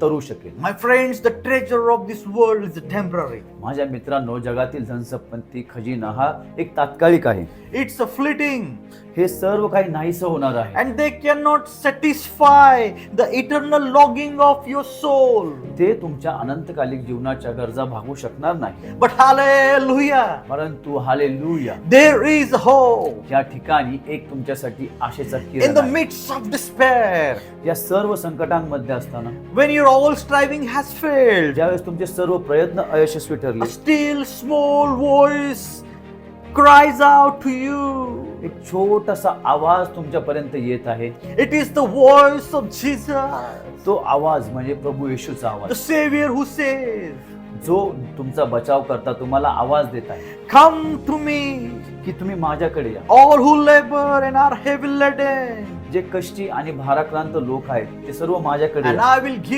तरू शकेल. My friends, the treasure of this world is temporary. माझ्या मित्रांनो, जगातील धनसंपत्ती खजिना हा एक तात्कालिक आहे. It's a fleeting. हे सर्व काही नाहीसं होणार आहे. And they cannot satisfy the eternal longing of your soul. ते तुमच्या अनंतकालिक जीवनाच्या गरजा भागवू शकणार नाही. But hallelujah, परंतु हालेलुया, there is hope. या ठिकाणी एक तुमच्यासाठी आशेचा In किरण the आहे. midst of despair, या सर्व संकटांमध्ये असताना, when your all striving has failed, ज्यावेळेस तुमचे सर्व प्रयत्न अयशस्वी a ठरले, still small voice cries out to you. एक छोटासा आवाज तुमच्यापर्यंत येत आहे. It is the voice of Jesus, तो आवाज म्हणजे प्रभू येशूचा the आवाज, Savior who says, जो तुमचा बचाव करता तुम्हाला आवाज देत आहे come to me, की तुम्ही माझ्याकडे या. all who labor and are heavy laden, जे कष्टी आणि भाराक्रांत लोक आहेत ते सर्व माझ्याकडे and या. I will give